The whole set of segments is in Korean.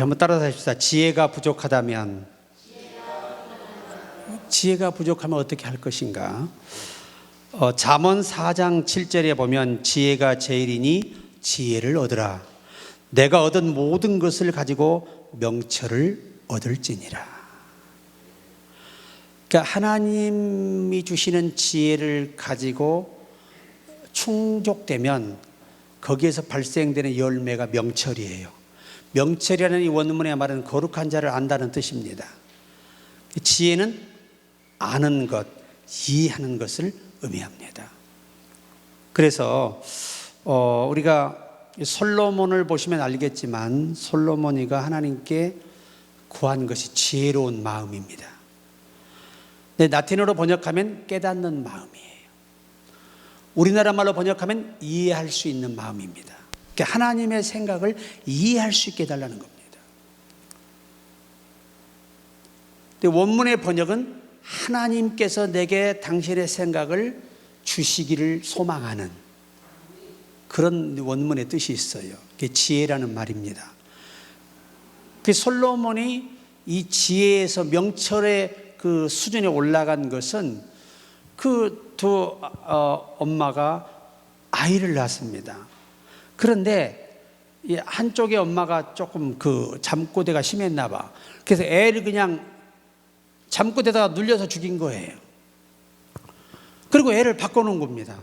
한번 따라서 하십시다. 지혜가 부족하다면, 지혜가 부족하면 어떻게 할 것인가? 잠언 4장 7절에 보면 지혜가 제일이니 지혜를 얻으라. 내가 얻은 모든 것을 가지고 명철을 얻을지니라. 그러니까 하나님이 주시는 지혜를 가지고 충족되면 거기에서 발생되는 열매가 명철이에요. 명철이라는 이 원문의 말은 거룩한 자를 안다는 뜻입니다. 지혜는 아는 것, 이해하는 것을 의미합니다. 그래서 우리가 솔로몬을 보시면 알겠지만 솔로몬이가 하나님께 구한 것이 지혜로운 마음입니다. 라틴어로 번역하면 깨닫는 마음이에요. 우리나라 말로 번역하면 이해할 수 있는 마음입니다. 그러니까 하나님의 생각을 이해할 수 있게 해달라는 겁니다. 근데 원문의 번역은 하나님께서 내게 당신의 생각을 주시기를 소망하는 그런 원문의 뜻이 있어요. 그게 지혜라는 말입니다. 그 솔로몬이 이 지혜에서 명철의 그 수준에 올라간 것은 그 두 엄마가 아이를 낳았습니다. 그런데 한쪽의 엄마가 조금 그 잠꼬대가 심했나 봐. 그래서 애를 그냥 잠꼬대다가 눌려서 죽인 거예요. 그리고 애를 바꿔놓은 겁니다.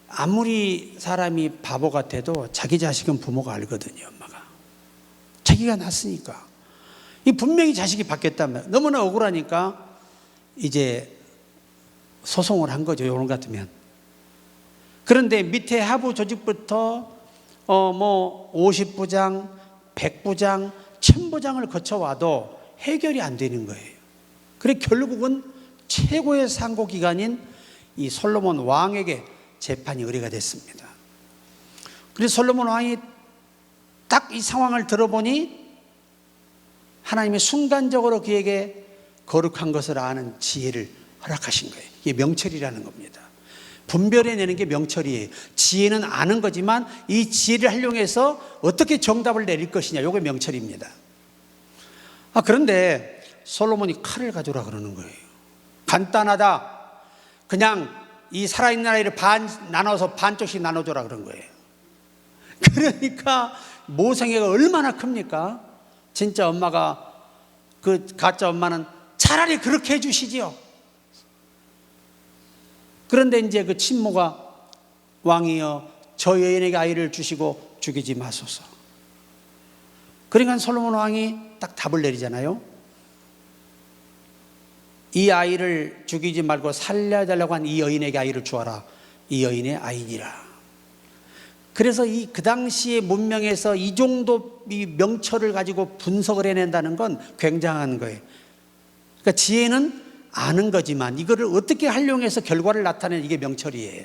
아무리 사람이 바보 같아도 자기 자식은 부모가 알거든요. 엄마가 자기가 낳았으니까. 이 분명히 자식이 바뀌었다면 너무나 억울하니까 이제 소송을 한 거죠. 요런 같으면. 그런데 밑에 하부 조직부터 50부장, 100부장, 1000부장을 거쳐와도 해결이 안 되는 거예요. 그래 결국은 최고의 상고기관인 이 솔로몬 왕에게 재판이 의뢰가 됐습니다. 그래서 솔로몬 왕이 딱 이 상황을 들어보니 하나님이 순간적으로 그에게 거룩한 것을 아는 지혜를 허락하신 거예요. 이게 명철이라는 겁니다. 분별해내는 게 명철이에요. 지혜는 아는 거지만 이 지혜를 활용해서 어떻게 정답을 내릴 것이냐, 이게 명철입니다. 그런데 솔로몬이 칼을 가져오라 그러는 거예요. 간단하다. 그냥 이 살아있는 아이를 나눠서 반쪽씩 나눠줘라 그런 거예요. 그러니까 모성애가 얼마나 큽니까? 진짜 엄마가, 그 가짜 엄마는 차라리 그렇게 해주시지요. 그런데 이제 그 친모가 왕이여 저 여인에게 아이를 주시고 죽이지 마소서. 그러니까 솔로몬 왕이 딱 답을 내리잖아요. 이 아이를 죽이지 말고 살려달라고 한 이 여인에게 아이를 주어라. 이 여인의 아이니라. 그래서 그 당시의 문명에서 이 정도 이 명철을 가지고 분석을 해낸다는 건 굉장한 거예요. 그러니까 지혜는 아는 거지만 이거를 어떻게 활용해서 결과를 나타내는 이게 명철이에요.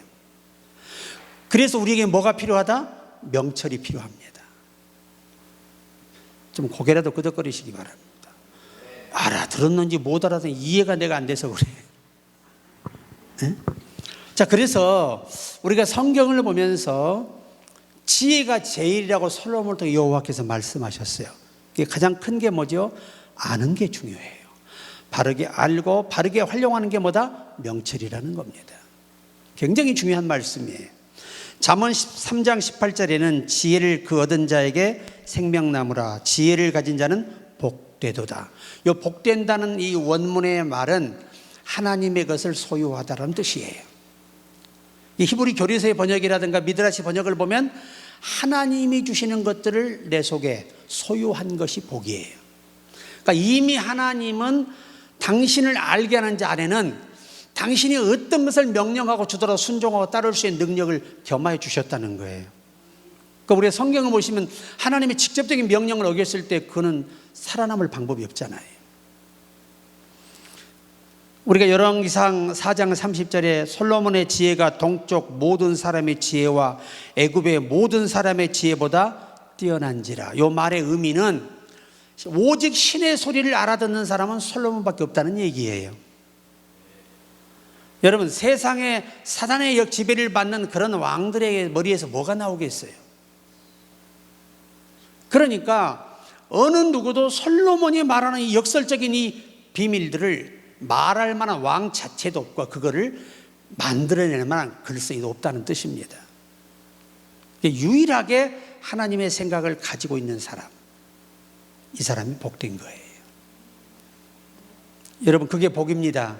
그래서 우리에게 뭐가 필요하다? 명철이 필요합니다. 좀 고개라도 끄덕거리시기 바랍니다. 알아들었는지 못 알아듣는지 이해가 내가 안 돼서 그래. 네? 자, 그래서 우리가 성경을 보면서 지혜가 제일이라고 솔로몬을 통해 여호와께서 말씀하셨어요. 이게 가장 큰 게 뭐죠? 아는 게 중요해요. 바르게 알고 바르게 활용하는 게 뭐다? 명철이라는 겁니다. 굉장히 중요한 말씀이에요. 잠언 13장 18절에는 지혜를 그 얻은 자에게 생명나무라. 지혜를 가진 자는 복되도다. 이 복된다는 이 원문의 말은 하나님의 것을 소유하다라는 뜻이에요. 이 히브리 교리서의 번역이라든가 미드라시 번역을 보면 하나님이 주시는 것들을 내 속에 소유한 것이 복이에요. 그러니까 이미 하나님은 당신을 알게 하는 자 안에는 당신이 어떤 것을 명령하고 주더라도 순종하고 따를 수 있는 능력을 겸하여 주셨다는 거예요. 그러니까 우리가 성경을 보시면 하나님의 직접적인 명령을 어겼을 때 그는 살아남을 방법이 없잖아요. 우리가 열왕기상 4장 30절에 솔로몬의 지혜가 동쪽 모든 사람의 지혜와 애굽의 모든 사람의 지혜보다 뛰어난지라. 이 말의 의미는 오직 신의 소리를 알아듣는 사람은 솔로몬밖에 없다는 얘기예요. 여러분, 세상에 사단의 지배를 받는 그런 왕들의 머리에서 뭐가 나오겠어요? 그러니까 어느 누구도 솔로몬이 말하는 이 역설적인 이 비밀들을 말할 만한 왕 자체도 없고 그거를 만들어낼 만한 글쓰기도 없다는 뜻입니다. 유일하게 하나님의 생각을 가지고 있는 사람, 이 사람이 복된 거예요. 여러분, 그게 복입니다.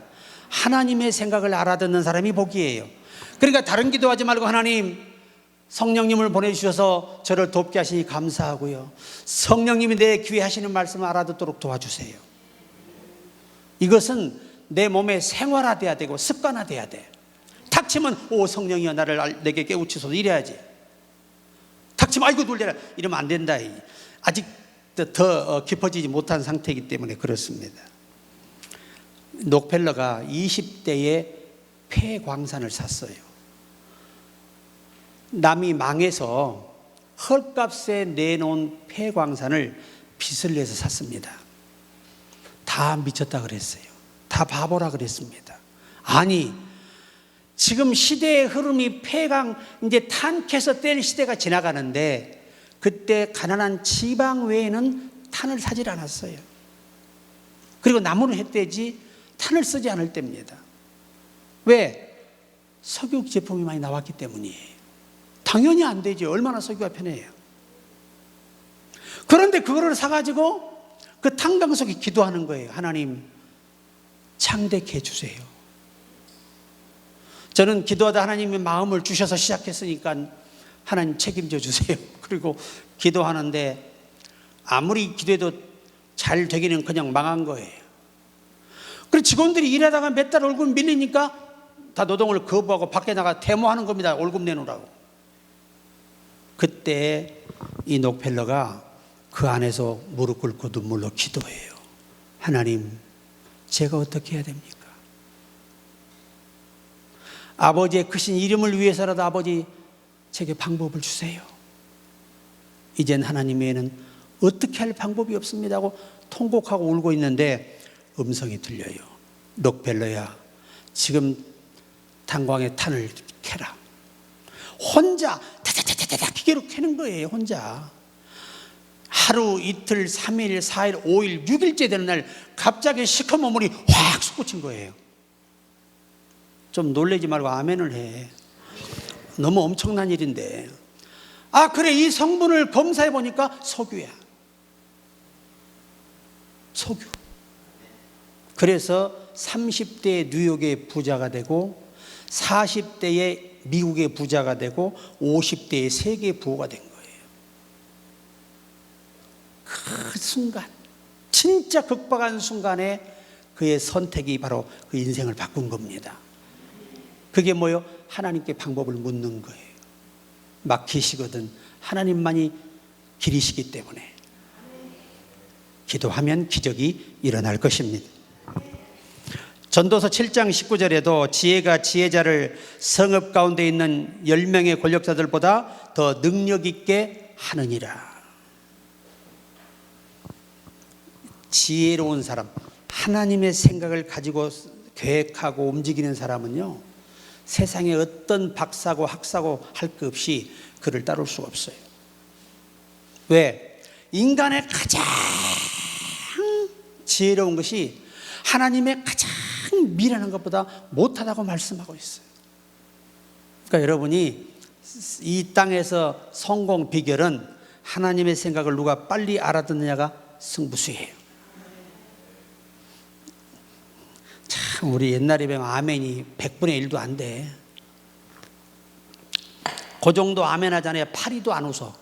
하나님의 생각을 알아듣는 사람이 복이에요. 그러니까 다른 기도하지 말고 하나님, 성령님을 보내주셔서 저를 돕게 하시니 감사하고요, 성령님이 내 귀에 하시는 말씀을 알아듣도록 도와주세요. 이것은 내 몸에 생활화돼야 되고 습관화돼야 돼. 닥치면 오 성령이여 나를 내게 깨우치소서 이래야지. 닥치면 아이고 놀래라 이러면 안 된다. 아직 더 깊어지지 못한 상태이기 때문에 그렇습니다. 록펠러가 20대에 폐광산을 샀어요. 남이 망해서 헐값에 내놓은 폐광산을 빚을 내서 샀습니다. 다 미쳤다 그랬어요. 다 바보라 그랬습니다. 아니, 지금 시대의 흐름이 폐광, 이제 탄 캐서 뗄 시대가 지나가는데 그때 가난한 지방 외에는 탄을 사질 않았어요. 그리고 나무는 햇대지 탄을 쓰지 않을 때입니다. 왜? 석유 제품이 많이 나왔기 때문이에요. 당연히 안 되죠. 얼마나 석유가 편해요. 그런데 그거를 사가지고 그 탄광 속에 기도하는 거예요. 하나님 창대케 해주세요. 저는 기도하다 하나님의 마음을 주셔서 시작했으니까 하나님 책임져 주세요. 그리고 기도하는데 아무리 기도해도 잘 되기는 그냥 망한 거예요. 그리고 직원들이 일하다가 몇 달 월급 밀리니까 다 노동을 거부하고 밖에 나가 데모하는 겁니다. 월급 내놓으라고. 그때 이 록펠러가 그 안에서 무릎 꿇고 눈물로 기도해요. 하나님, 제가 어떻게 해야 됩니까? 아버지의 크신 이름을 위해서라도 아버지 제게 방법을 주세요. 이젠 하나님 외에는 어떻게 할 방법이 없습니다 하고 통곡하고 울고 있는데 음성이 들려요. 록펠러야, 지금 탄광의 탄을 캐라. 혼자 다다다다다 기계로 캐는 거예요. 혼자. 하루, 이틀, 3일, 4일, 5일, 6일째 되는 날 갑자기 시커먼 물이 확 솟구친 거예요. 좀 놀라지 말고 아멘을 해. 너무 엄청난 일인데. 아, 그래, 이 성분을 검사해 보니까 석유야. 석유. 그래서 30대에 뉴욕의 부자가 되고 40대에 미국의 부자가 되고 50대에 세계 부호가 된 거예요. 그 순간, 진짜 극박한 순간에 그의 선택이 바로 그 인생을 바꾼 겁니다. 그게 뭐요? 하나님께 방법을 묻는 거예요. 막히시거든 하나님만이 길이시기 때문에 기도하면 기적이 일어날 것입니다. 전도서 7장 19절에도 지혜가 지혜자를 성읍 가운데 있는 10명의 권력자들보다 더 능력 있게 하느니라. 지혜로운 사람, 하나님의 생각을 가지고 계획하고 움직이는 사람은요, 세상에 어떤 박사고 학사고 할 것 없이 그를 따를 수가 없어요. 왜? 인간의 가장 지혜로운 것이 하나님의 가장 미련한 것보다 못하다고 말씀하고 있어요. 그러니까 여러분이 이 땅에서 성공 비결은 하나님의 생각을 누가 빨리 알아듣느냐가 승부수예요. 참, 우리 옛날에 배우면 아멘이 100분의 1도 안 돼. 그 정도 아멘 하잖아요. 파리도 안 웃어.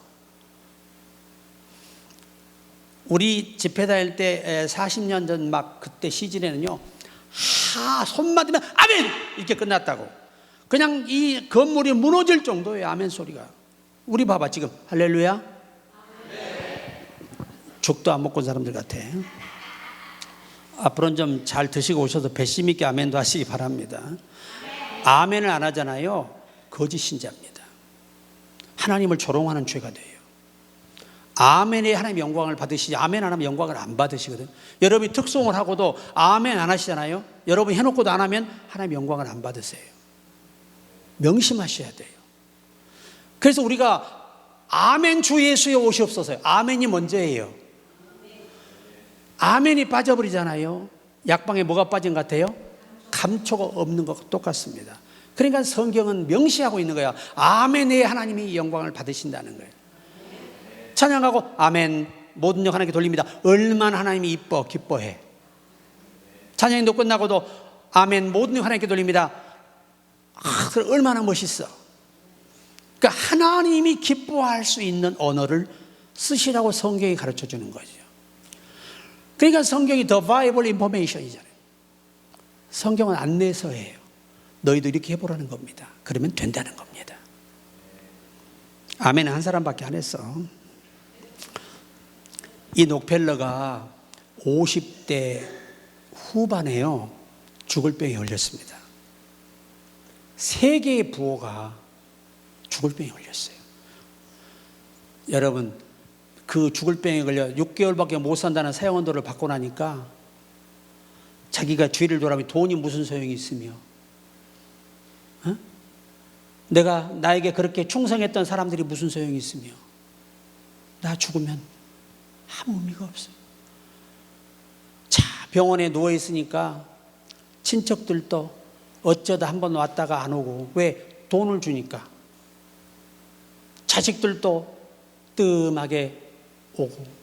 우리 집회 다닐 때 40년 전 막 그때 시즌에는요, 손만 들면 아멘! 이렇게 끝났다고. 그냥 이 건물이 무너질 정도예요, 아멘 소리가. 우리 봐봐, 지금. 할렐루야? 죽도 안 먹고 온 사람들 같아. 앞으로는 좀 잘 드시고 오셔서 배심 있게 아멘도 하시기 바랍니다. 아멘을 안 하잖아요. 거짓 신자입니다. 하나님을 조롱하는 죄가 돼요. 아멘에 하나님 영광을 받으시지 아멘 안 하면 영광을 안 받으시거든. 여러분이 특송을 하고도 아멘 안 하시잖아요. 여러분이 해놓고도 안 하면 하나님 영광을 안 받으세요. 명심하셔야 돼요. 그래서 우리가 아멘 주 예수에 오시옵소서요. 아멘이 먼저예요. 아멘이 빠져버리잖아요. 약방에 뭐가 빠진 것 같아요? 감초가 없는 것과 똑같습니다. 그러니까 성경은 명시하고 있는 거야. 아멘에 하나님이 영광을 받으신다는 거예요. 찬양하고 아멘, 모든 영 하나님께 돌립니다. 얼마나 하나님이 이뻐 기뻐해. 찬양도 끝나고도 아멘, 모든 영 하나님께 돌립니다. 얼마나 멋있어. 그러니까 하나님이 기뻐할 수 있는 언어를 쓰시라고 성경이 가르쳐 주는 거죠. 그러니까 성경이 The Bible Information이잖아요. 성경은 안내서예요. 너희도 이렇게 해보라는 겁니다. 그러면 된다는 겁니다. 아멘은 한 사람밖에 안 했어. 이 록펠러가 50대 후반에요, 죽을 병에 걸렸습니다. 3개의 부호가 죽을 병에 걸렸어요. 여러분, 그 죽을 병에 걸려 6개월밖에 못 산다는 사형언도를 받고 나니까 자기가 뒤를 돌아보면 돈이 무슨 소용이 있으며, 내가 나에게 그렇게 충성했던 사람들이 무슨 소용이 있으며, 나 죽으면 아무 의미가 없어요. 자, 병원에 누워 있으니까 친척들도 어쩌다 한번 왔다가 안 오고, 왜? 돈을 주니까. 자식들도 뜸하게 오고,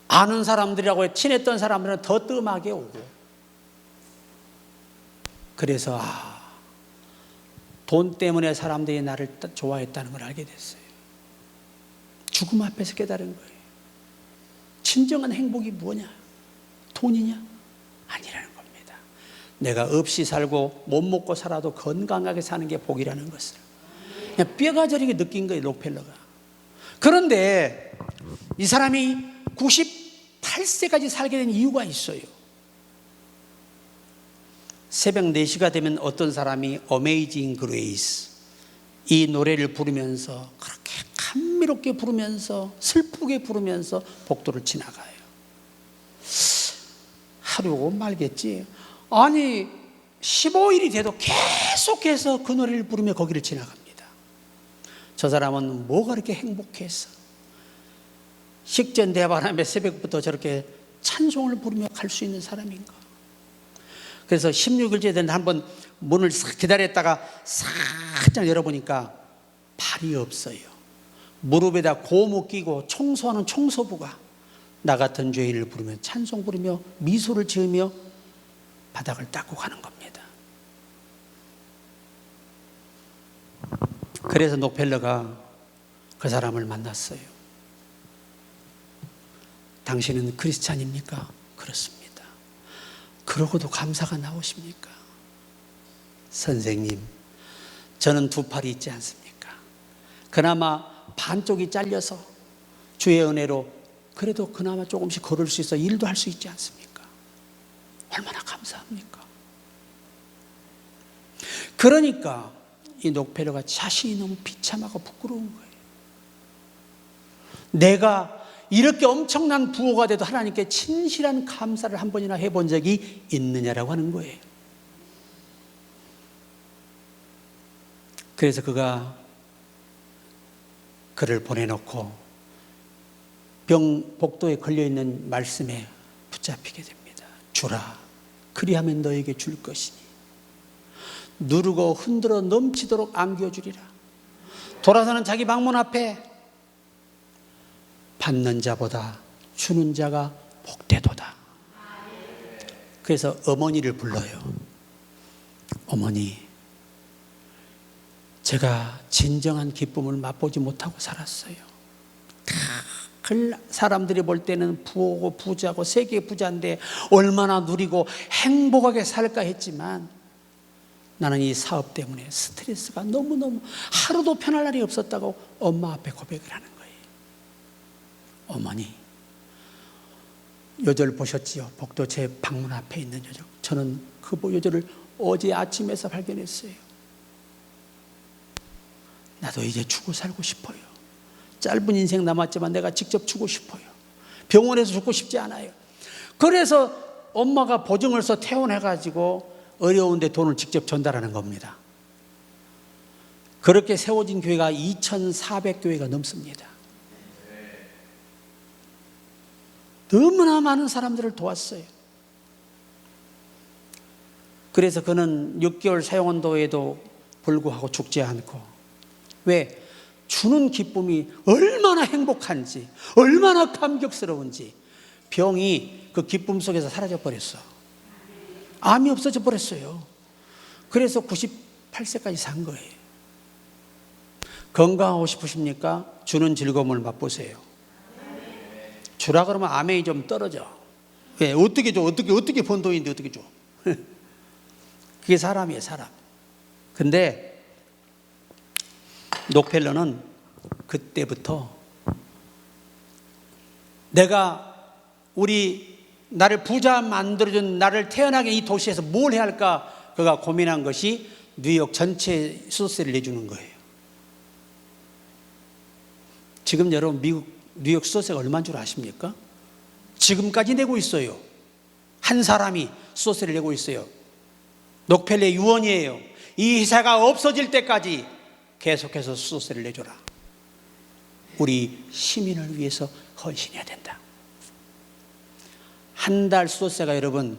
아는 사람들이라고 친했던 사람들은 더 뜸하게 오고. 그래서 돈 때문에 사람들이 나를 좋아했다는 걸 알게 됐어요. 죽음 앞에서 깨달은 거예요. 진정한 행복이 뭐냐? 돈이냐? 아니라는 겁니다. 내가 없이 살고 못 먹고 살아도 건강하게 사는 게 복이라는 것을 그냥 뼈가 저리게 느낀 거예요, 록펠러가. 그런데 이 사람이 98세까지 살게 된 이유가 있어요. 새벽 4시가 되면 어떤 사람이 Amazing Grace 이 노래를 부르면서 그렇게 감미롭게 부르면서 슬프게 부르면서 복도를 지나가요. 하루고 말겠지. 아니 15일이 돼도 계속해서 그 노래를 부르며 거기를 지나갑니다. 저 사람은 뭐가 그렇게 행복했어? 식전대바람에 새벽부터 저렇게 찬송을 부르며 갈 수 있는 사람인가? 그래서 16일째 되는 한번 문을 기다렸다가 살짝 열어보니까 발이 없어요. 무릎에다 고무 끼고 청소하는 청소부가 나 같은 죄인을 부르며 찬송 부르며 미소를 지으며 바닥을 닦고 가는 겁니다. 그래서 록펠러가 그 사람을 만났어요. 당신은 크리스찬입니까? 그렇습니다. 그러고도 감사가 나오십니까? 선생님, 저는 2팔이 있지 않습니까? 그나마 반쪽이 잘려서 주의 은혜로 그래도 그나마 조금씩 걸을 수 있어 일도 할 수 있지 않습니까? 얼마나 감사합니까? 그러니까 이 록펠러가 자신이 너무 비참하고 부끄러운 거예요. 내가 이렇게 엄청난 부호가 돼도 하나님께 진실한 감사를 한 번이나 해본 적이 있느냐라고 하는 거예요. 그래서 그가 그를 보내놓고 복도에 걸려있는 말씀에 붙잡히게 됩니다. 주라, 그리하면 너에게 줄 것이니 누르고 흔들어 넘치도록 안겨주리라. 돌아서는 자기 방문 앞에 받는 자보다 주는 자가 복되도다. 그래서 어머니를 불러요. 어머니, 제가 진정한 기쁨을 맛보지 못하고 살았어요. 사람들이 볼 때는 부호고 부자고 세계 부자인데 얼마나 누리고 행복하게 살까 했지만 나는 이 사업 때문에 스트레스가 너무너무 하루도 편할 날이 없었다고 엄마 앞에 고백을 하는 거예요. 어머니, 요절 보셨지요? 복도 제 방문 앞에 있는 요절. 저는 그 요절을 어제 아침에서 발견했어요. 나도 이제 죽고 살고 싶어요. 짧은 인생 남았지만 내가 직접 죽고 싶어요. 병원에서 죽고 싶지 않아요. 그래서 엄마가 보증을 써 퇴원해가지고 어려운데 돈을 직접 전달하는 겁니다. 그렇게 세워진 교회가 2,400교회가 넘습니다. 너무나 많은 사람들을 도왔어요. 그래서 그는 6개월 사용원도에도 불구하고 죽지 않고, 왜? 주는 기쁨이 얼마나 행복한지, 얼마나 감격스러운지, 병이 그 기쁨 속에서 사라져 버렸어. 암이 없어져 버렸어요. 그래서 98세까지 산 거예요. 건강하고 싶으십니까? 주는 즐거움을 맛보세요. 주라 그러면 아멘이 좀 떨어져. 왜? 어떻게 줘? 어떻게 번 돈인데 어떻게 줘? 그게 사람이에요, 사람. 근데 록펠러는 그때부터 내가 나를 부자 만들어준, 나를 태어나게 이 도시에서 뭘 해야 할까? 그가 고민한 것이 뉴욕 전체 수도세를 내주는 거예요. 지금 여러분 미국 뉴욕 수도세가 얼마인 줄 아십니까? 지금까지 내고 있어요. 한 사람이 수도세를 내고 있어요. 록펠러의 유언이에요. 이 회사가 없어질 때까지 계속해서 수도세를 내줘라. 우리 시민을 위해서 헌신해야 된다. 한 달 수도세가 여러분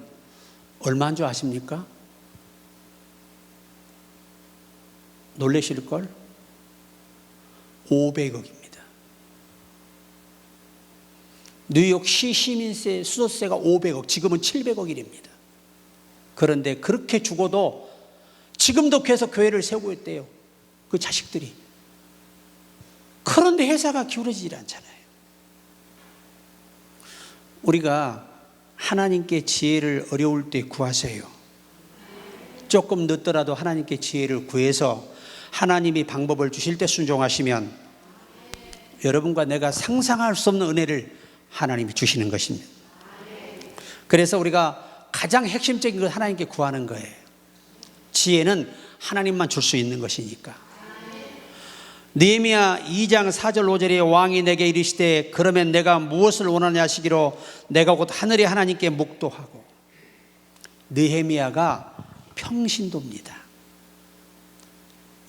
얼마인 줄 아십니까? 놀라실걸? 500억입니다. 뉴욕시 시민세 수도세가 500억, 지금은 700억이랍니다. 그런데 그렇게 죽어도 지금도 계속 교회를 세우고 있대요. 그 자식들이. 그런데 회사가 기울어지질 않잖아요. 우리가 하나님께 지혜를 어려울 때 구하세요. 조금 늦더라도 하나님께 지혜를 구해서 하나님이 방법을 주실 때 순종하시면 여러분과 내가 상상할 수 없는 은혜를 하나님이 주시는 것입니다. 그래서 우리가 가장 핵심적인 걸 하나님께 구하는 거예요. 지혜는 하나님만 줄 수 있는 것이니까. 느헤미야 2장 4절 5절에 왕이 내게 이르시되 그러면 내가 무엇을 원하냐 하시기로 내가 곧 하늘의 하나님께 묵도하고. 느헤미야가 평신도입니다.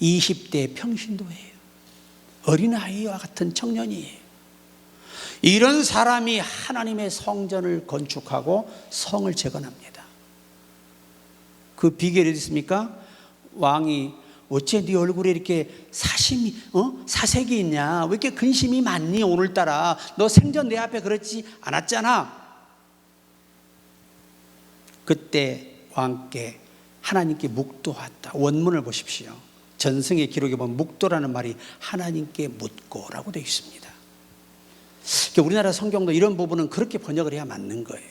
20대 평신도예요. 어린아이와 같은 청년이에요. 이런 사람이 하나님의 성전을 건축하고 성을 재건합니다. 그 비결이 어디 있습니까? 왕이 어째 네 얼굴에 이렇게 사색이 있냐? 왜 이렇게 근심이 많니 오늘따라? 너 생전 내 앞에 그렇지 않았잖아. 그때 왕께 하나님께 묵도하다. 원문을 보십시오. 전승의 기록에 보면 묵도라는 말이 하나님께 묻고라고 되어 있습니다. 우리나라 성경도 이런 부분은 그렇게 번역을 해야 맞는 거예요.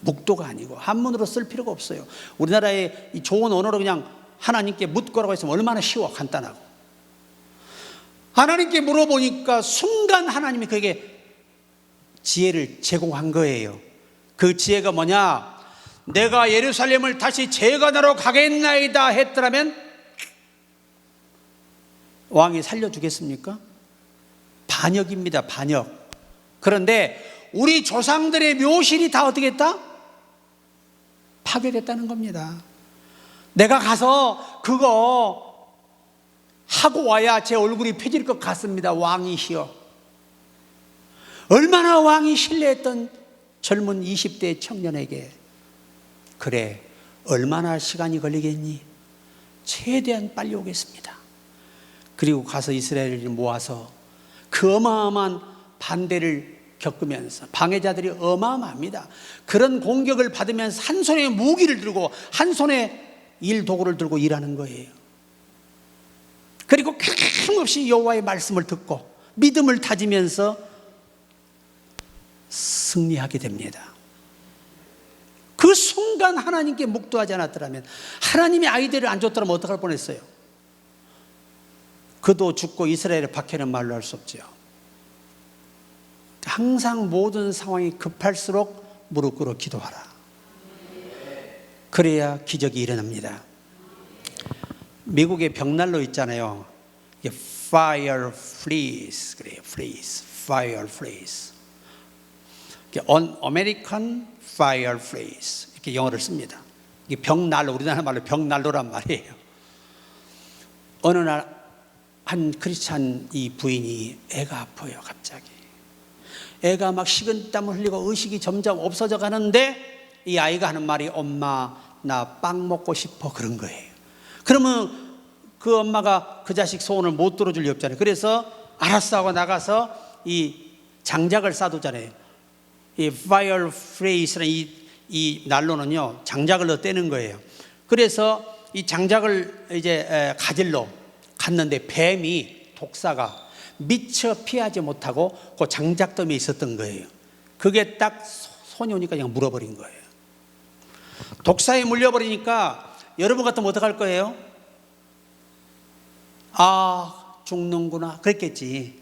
묵도가 아니고 한문으로 쓸 필요가 없어요. 우리나라의 이 좋은 언어로 그냥 하나님께 묻고라고 했으면 얼마나 쉬워, 간단하고. 하나님께 물어보니까 순간 하나님이 그에게 지혜를 제공한 거예요. 그 지혜가 뭐냐? 내가 예루살렘을 다시 재건하러 가겠나이다 했더라면 왕이 살려주겠습니까? 반역입니다, 반역. 그런데 우리 조상들의 묘실이 다 어떻게 했다? 파괴됐다는 겁니다. 내가 가서 그거 하고 와야 제 얼굴이 펴질 것 같습니다. 왕이시여. 얼마나 왕이 신뢰했던 젊은 20대 청년에게 그래, 얼마나 시간이 걸리겠니? 최대한 빨리 오겠습니다. 그리고 가서 이스라엘을 모아서 그 어마어마한 반대를 겪으면서 방해자들이 어마어마합니다. 그런 공격을 받으면서 한 손에 무기를 들고 한 손에 일도구를 들고 일하는 거예요. 그리고 끊임없이 여호와의 말씀을 듣고 믿음을 다지면서 승리하게 됩니다. 그 순간 하나님께 묵도하지 않았더라면, 하나님이 아이들을 안 줬더라면 어떡할 뻔했어요? 그도 죽고 이스라엘의 박해는 말로 할 수 없죠. 항상 모든 상황이 급할수록 무릎 꿇어 기도하라. 그래야 기적이 일어납니다. 미국의 벽난로 있잖아요. Fire freeze, 그래요. freeze, fire freeze. American fire freeze 이렇게 영어를 씁니다. 이게 벽난로, 우리나라 말로 벽난로란 말이에요. 어느 날 한 크리스찬 이 부인이 애가 아파요. 갑자기 애가 막 식은땀을 흘리고 의식이 점점 없어져 가는데 이 아이가 하는 말이 엄마 나 빵 먹고 싶어 그런 거예요. 그러면 그 엄마가 그 자식 소원을 못 들어줄 리 없잖아요. 그래서 알았어 하고 나가서 이 장작을 쌓아두잖아요. 이 fire frace라는 이 난로는요 장작을 넣어 떼는 거예요. 그래서 이 장작을 이제 가지러 갔는데 뱀이 독사가 미처 피하지 못하고 그 장작더미에 있었던 거예요. 그게 딱 손이 오니까 그냥 물어버린 거예요. 독사에 물려버리니까 여러분 같으면 어떡할 거예요? 아 죽는구나 그랬겠지.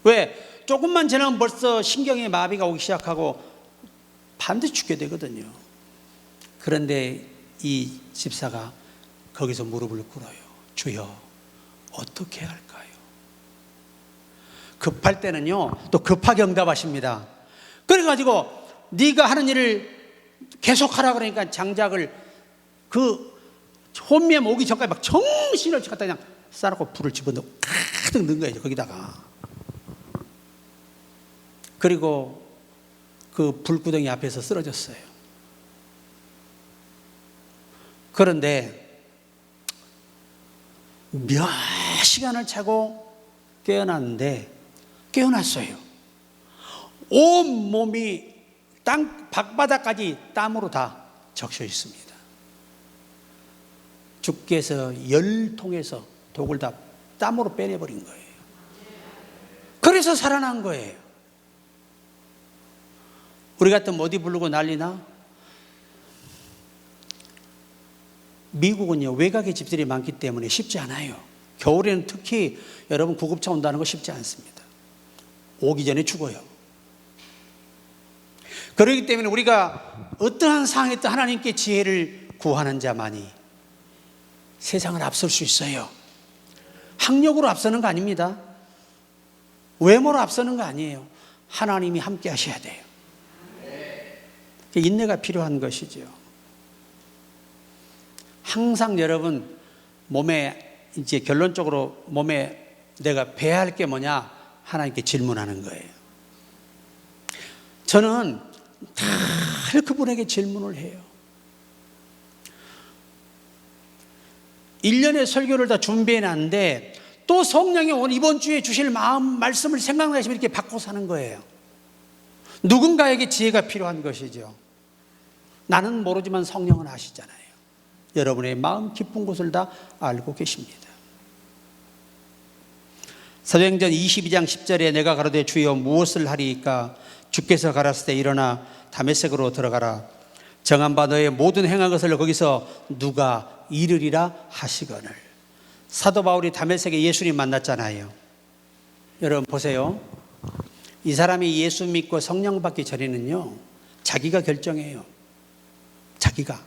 왜? 조금만 지나면 벌써 신경의 마비가 오기 시작하고 반드시 죽게 되거든요. 그런데 이 집사가 거기서 무릎을 꿇어요. 주여 어떻게 할까요? 급할 때는요 또 급하게 응답하십니다. 그래가지고 네가 하는 일을 계속하라 그러니까 장작을 그 혼미에 오기 전까지 막 정신을 갖다 그냥 쌓아놓고 불을 집어넣고 가득 넣은 거예요 거기다가. 그리고 그 불구덩이 앞에서 쓰러졌어요. 그런데 몇 시간을 차고 깨어났어요. 온 몸이 땅 발바닥까지 땀으로 다 적셔 있습니다. 주께서 열통에서 독을 다 땀으로 빼내버린 거예요. 그래서 살아난 거예요. 우리 같으면 어디 부르고 난리나? 미국은요 외곽의 집들이 많기 때문에 쉽지 않아요. 겨울에는 특히 여러분 구급차 온다는 거 쉽지 않습니다. 오기 전에 죽어요. 그렇기 때문에 우리가 어떠한 상황에도 하나님께 지혜를 구하는 자만이 세상을 앞설 수 있어요. 학력으로 앞서는 거 아닙니다. 외모로 앞서는 거 아니에요. 하나님이 함께 하셔야 돼요. 인내가 필요한 것이죠. 항상 여러분 몸에 이제 결론적으로 몸에 내가 배워야 할 게 뭐냐 하나님께 질문하는 거예요. 저는 늘 그분에게 질문을 해요. 1년의 설교를 다 준비해 놨는데 또 성령이 오늘 이번 주에 주실 말씀을 생각나시면 이렇게 바꿔 사는 거예요. 누군가에게 지혜가 필요한 것이죠. 나는 모르지만 성령은 아시잖아요. 여러분의 마음 깊은 곳을 다 알고 계십니다. 사도행전 22장 10절에 내가 가로되 주여 무엇을 하리이까 주께서 가라사대 때 일어나 다메섹으로 들어가라. 정한 바 너의 모든 행한 것을 거기서 누가 이르리라 하시거늘. 사도 바울이 다메섹에 예수님 만났잖아요. 여러분 보세요. 이 사람이 예수 믿고 성령 받기 전에는요 자기가 결정해요. 자기가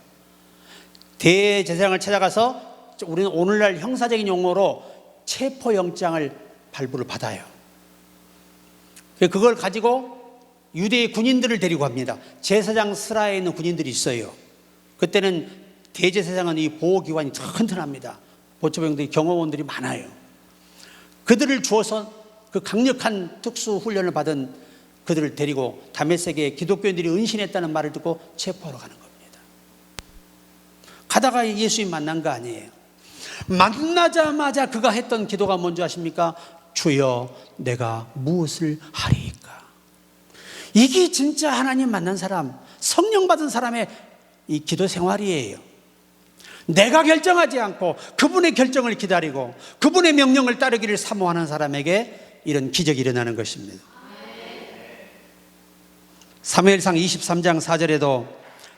대제사장을 찾아가서 우리는 오늘날 형사적인 용어로 체포영장을 발부를 받아요. 그걸 가지고 유대의 군인들을 데리고 갑니다. 제사장 스라에 있는 군인들이 있어요. 그때는 대제사장은 이 보호기관이 튼튼합니다. 보초병들이 경호원들이 많아요. 그들을 주어서 그 강력한 특수훈련을 받은 그들을 데리고 다메섹에 기독교인들이 은신했다는 말을 듣고 체포하러 가는 겁니다. 가다가 예수님 만난 거 아니에요. 만나자마자 그가 했던 기도가 뭔지 아십니까? 주여 내가 무엇을 하리이까. 이게 진짜 하나님 만난 사람, 성령 받은 사람의 이 기도 생활이에요. 내가 결정하지 않고 그분의 결정을 기다리고 그분의 명령을 따르기를 사모하는 사람에게 이런 기적이 일어나는 것입니다. 사무엘상 23장 4절에도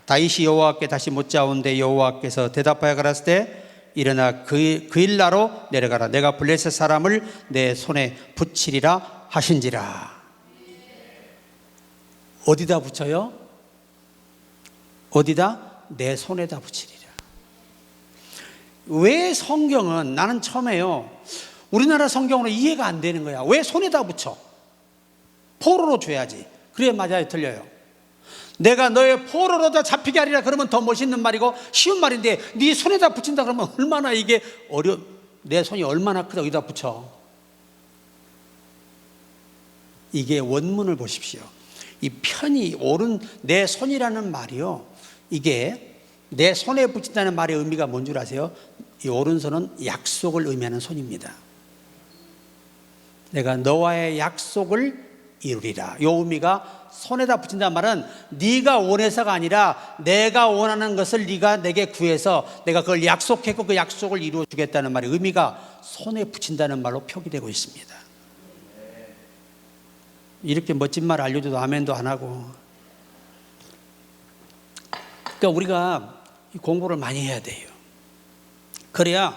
다윗이 여호와께 다시 묻자온데 여호와께서 대답하여 가라사대 때 일어나 그 일나로 내려가라. 내가 블레셋 사람을 내 손에 붙이리라 하신지라. 어디다 붙여요? 어디다? 내 손에다 붙이리라. 왜 성경은 나는 처음에요 우리나라 성경으로 이해가 안 되는 거야. 왜 손에다 붙여? 포로로 줘야지. 그래 맞아요. 틀려요. 내가 너의 포로로 다 잡히게 하리라 그러면 더 멋있는 말이고 쉬운 말인데 네 손에다 붙인다 그러면 얼마나 이게 내 손이 얼마나 크다. 여기다 붙여. 이게 원문을 보십시오. 이 편이 오른 내 손이라는 말이요, 이게 내 손에 붙인다는 말의 의미가 뭔 줄 아세요? 이 오른손은 약속을 의미하는 손입니다. 내가 너와의 약속을 이루리라. 이 의미가, 손에다 붙인다는 말은 네가 원해서가 아니라 내가 원하는 것을 네가 내게 구해서 내가 그걸 약속했고 그 약속을 이루어 주겠다는 말의 의미가 손에 붙인다는 말로 표기되고 있습니다. 이렇게 멋진 말 알려줘도 아멘도 안 하고. 그러니까 우리가 공부를 많이 해야 돼요. 그래야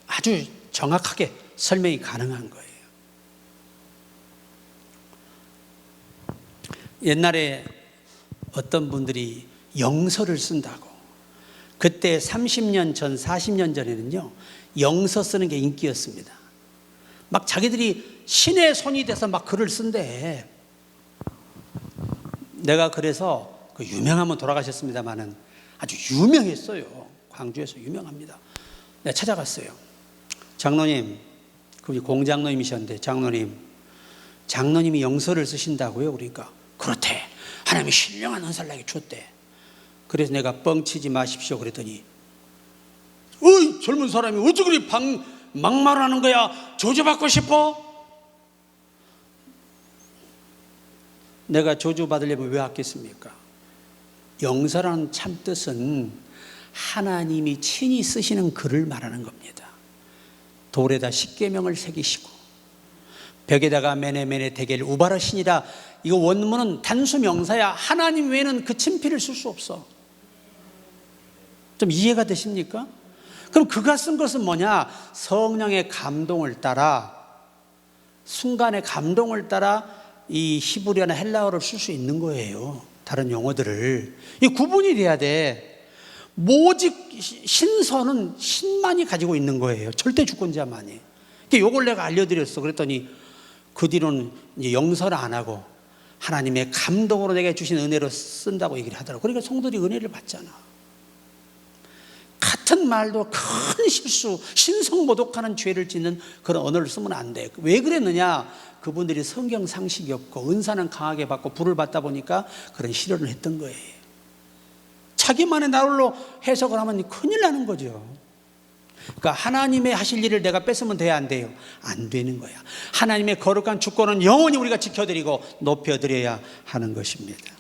아주 정확하게 설명이 가능한 거예요. 옛날에 어떤 분들이 영서를 쓴다고, 그때 30년 전, 40년 전에는요, 영서 쓰는 게 인기였습니다. 막 자기들이 신의 손이 돼서 막 글을 쓴대. 내가 그래서 그 유명한 분 돌아가셨습니다만은 아주 유명했어요. 광주에서 유명합니다. 내가 찾아갔어요. 장로님, 그분이 공장로님이셨는데, 장로님이 영서를 쓰신다고요? 그러니까 그렇대. 하나님이 신령한 은사를 나에게 줬대. 그래서 내가 뻥치지 마십시오 그랬더니, 어이 젊은 사람이 어찌 그리 막말하는 거야? 조주받고 싶어? 내가 조주받으려면 왜 왔겠습니까? 영서라는 참뜻은 하나님이 친히 쓰시는 글을 말하는 겁니다. 돌에다 십계명을 새기시고 벽에다가 메네메네 대겔 우바르시니라. 이거 원문은 단수 명사야. 하나님 외에는 그 친필을 쓸 수 없어. 좀 이해가 되십니까? 그럼 그가 쓴 것은 뭐냐? 성령의 감동을 따라, 순간의 감동을 따라 이 히브리어나 헬라어를 쓸 수 있는 거예요. 다른 용어들을. 이 구분이 돼야 돼. 오직 신선은 신만이 가지고 있는 거예요. 절대 주권자만이. 이걸 내가 알려드렸어. 그랬더니 그 뒤로는 이제 영서를 안 하고 하나님의 감동으로 내게 주신 은혜로 쓴다고 얘기를 하더라고. 그러니까 성도들이 은혜를 받잖아. 같은 말도 큰 실수, 신성모독하는 죄를 짓는 그런 언어를 쓰면 안 돼. 왜 그랬느냐? 그분들이 성경 상식이 없고 은사는 강하게 받고 불을 받다 보니까 그런 실현을 했던 거예요. 자기만의 나홀로 해석을 하면 큰일 나는 거죠. 그러니까 하나님의 하실 일을 내가 뺏으면 돼야 안 돼요? 안 되는 거야. 하나님의 거룩한 주권은 영원히 우리가 지켜드리고 높여드려야 하는 것입니다.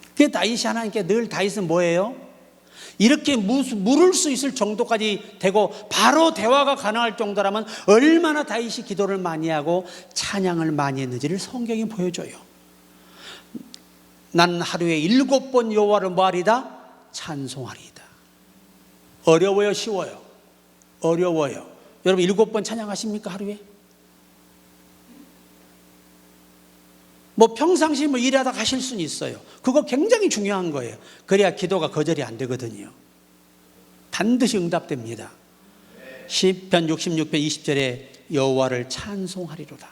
그게 다윗이 하나님께 늘, 다윗은 뭐예요? 이렇게 물을 수 있을 정도까지 되고 바로 대화가 가능할 정도라면 얼마나 다윗이 기도를 많이 하고 찬양을 많이 했는지를 성경이 보여줘요. 난 하루에 7번 여호와를 뭐하리다? 찬송하리다. 어려워요, 쉬워요? 어려워요. 여러분 7번 찬양하십니까, 하루에? 뭐 평상시 뭐 일하다 가실 수는 있어요. 그거 굉장히 중요한 거예요. 그래야 기도가 거절이 안 되거든요. 반드시 응답됩니다. 시편 66편 20절에 여호와를 찬송하리로다.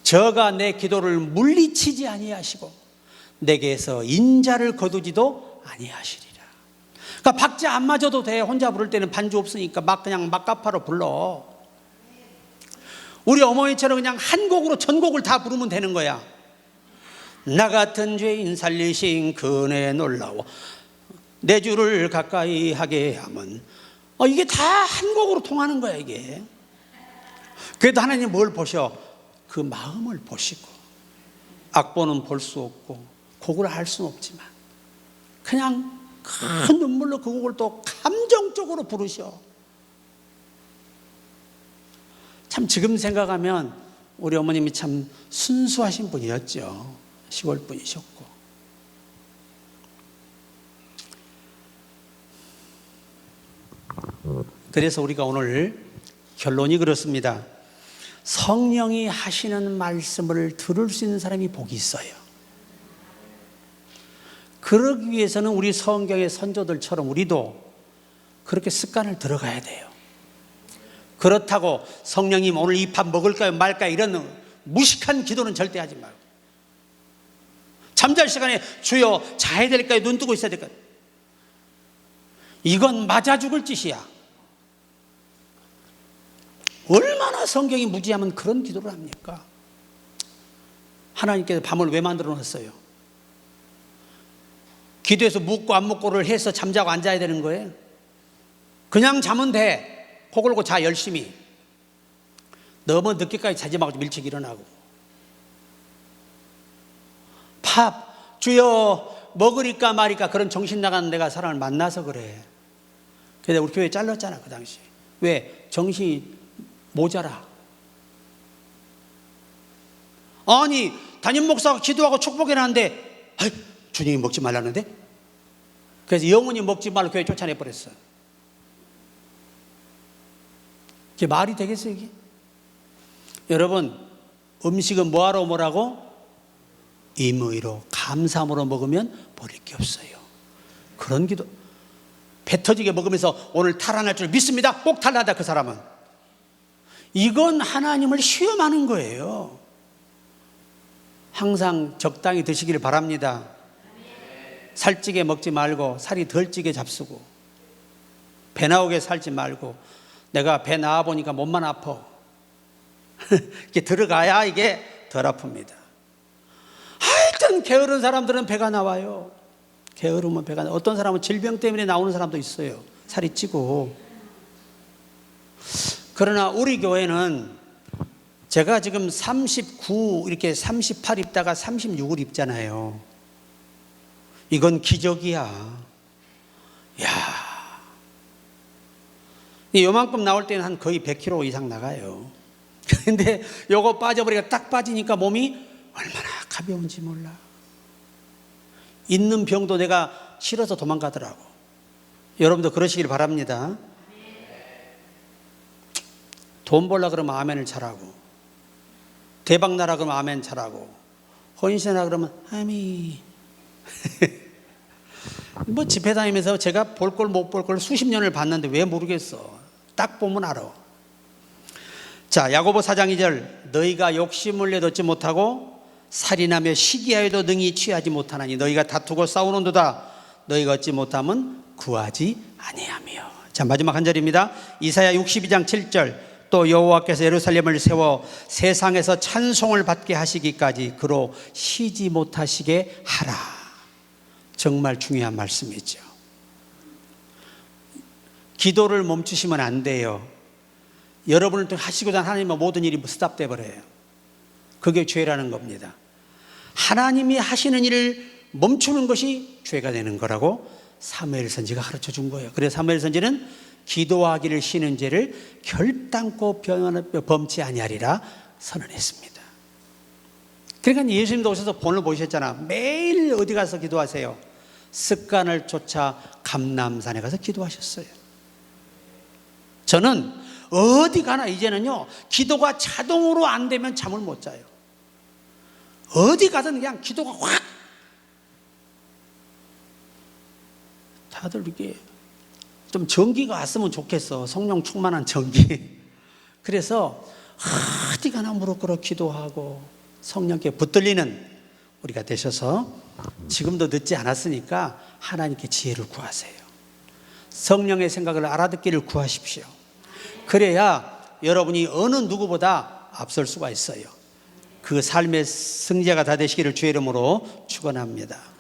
저가 내 기도를 물리치지 아니하시고 내게서 인자를 거두지도 아니하시리라. 그러니까 박자 안 맞아도 돼. 혼자 부를 때는 반주 없으니까 그냥 막가파로 불러. 우리 어머니처럼 그냥 한 곡으로 전곡을 다 부르면 되는 거야. 나 같은 죄인 살리신 그 은혜 놀라워 내 주를 가까이 하게 하면, 이게 다 한 곡으로 통하는 거야 이게. 그래도 하나님 뭘 보셔? 그 마음을 보시고. 악보는 볼 수 없고 곡을 할 수는 없지만 그냥 큰 눈물로 그 곡을 또 감정적으로 부르셔. 참 지금 생각하면 우리 어머님이 참 순수하신 분이었죠. 시골 분이셨고. 그래서 우리가 오늘 결론이 그렇습니다. 성령이 하시는 말씀을 들을 수 있는 사람이 복이 있어요. 그러기 위해서는 우리 성경의 선조들처럼 우리도 그렇게 습관을 들어가야 돼요. 그렇다고 성령님 오늘 이 밥 먹을까요 말까요 이런 무식한 기도는 절대 하지 말고, 잠잘 시간에 주여 자야 될까요 눈 뜨고 있어야 될까요, 이건 맞아 죽을 짓이야. 얼마나 성경이 무지하면 그런 기도를 합니까? 하나님께서 밤을 왜 만들어 놨어요? 기도해서 묵고 안 묵고를 해서 잠자고 앉아야 되는 거예요? 그냥 자면 돼. 코 골고 자, 열심히. 너무 늦게까지 자지 말고 일찍 일어나고. 밥, 주여 먹으리까 말이까 그런 정신 나가는 내가 사람을 만나서 그래. 그래서 우리 교회 잘랐잖아, 그 당시. 왜? 정신이 모자라. 아니, 담임 목사가 기도하고 축복해놨는데 주님이 먹지 말라는데? 그래서 영원히 먹지 말고 교회 쫓아내버렸어. 이게 말이 되겠어요, 이게? 여러분, 음식은 뭐하러 뭐라고? 임의로, 감사함으로 먹으면 버릴 게 없어요. 그런 기도. 배 터지게 먹으면서 오늘 탈환할 줄 믿습니다. 꼭 탈환하다, 그 사람은. 이건 하나님을 시험하는 거예요. 항상 적당히 드시기를 바랍니다. 살찌게 먹지 말고 살이 덜 찌게 잡수고, 배 나오게 살지 말고. 내가 배 나와 보니까 몸만 아파. 이게 들어가야 이게 덜 아픕니다. 하여튼 게으른 사람들은 배가 나와요. 게으르면 배가 나와요. 어떤 사람은 질병 때문에 나오는 사람도 있어요. 살이 찌고. 그러나 우리 교회는 제가 지금 39 이렇게 38 입다가 36을 입잖아요. 이건 기적이야. 야, 요만큼 나올 때는 한 거의 100kg 이상 나가요. 근데 요거 빠져버리니까 딱 빠지니까 몸이 얼마나 가벼운지 몰라. 있는 병도 내가 싫어서 도망가더라고. 여러분도 그러시길 바랍니다. 돈 벌라 그러면 아멘을 잘하고, 대박 나라 그러면 아멘 잘하고, 헌신하라 그러면 아미. 뭐 집회 다니면서 제가 볼 걸 못 볼 걸 수십 년을 봤는데 왜 모르겠어. 딱 보면 알아. 자, 야고보 4장 2절, 너희가 욕심을 내도 얻지 못하고 살인하며 시기하여도 능히 취하지 못하나니 너희가 다투고 싸우는도다. 너희가 얻지 못하면 구하지 아니하며. 자, 마지막 한 절입니다. 이사야 62장 7절, 또 여호와께서 예루살렘을 세워 세상에서 찬송을 받게 하시기까지 그로 쉬지 못하시게 하라. 정말 중요한 말씀이죠. 기도를 멈추시면 안 돼요. 여러분을 하시고자 하는 하나님의 모든 일이 스탑돼 버려요. 그게 죄라는 겁니다. 하나님이 하시는 일을 멈추는 것이 죄가 되는 거라고 사무엘 선지가 가르쳐 준 거예요. 그래서 사무엘 선지는 기도하기를 쉬는 죄를 결단코 범치 아니하리라 선언했습니다. 그러니까 예수님도 오셔서 본을 보셨잖아. 매일 어디 가서 기도하세요? 습관을 쫓아 감람산에 가서 기도하셨어요. 저는 어디 가나 이제는요, 기도가 자동으로 안 되면 잠을 못 자요. 어디 가든 그냥 기도가 확. 다들 이게 좀 전기가 왔으면 좋겠어. 성령 충만한 전기. 그래서 어디 가나 무릎 꿇어 기도하고 성령께 붙들리는 우리가 되셔서 지금도 늦지 않았으니까 하나님께 지혜를 구하세요. 성령의 생각을 알아듣기를 구하십시오. 그래야 여러분이 어느 누구보다 앞설 수가 있어요. 그 삶의 승자가 다 되시기를 주의 이름으로 축원합니다.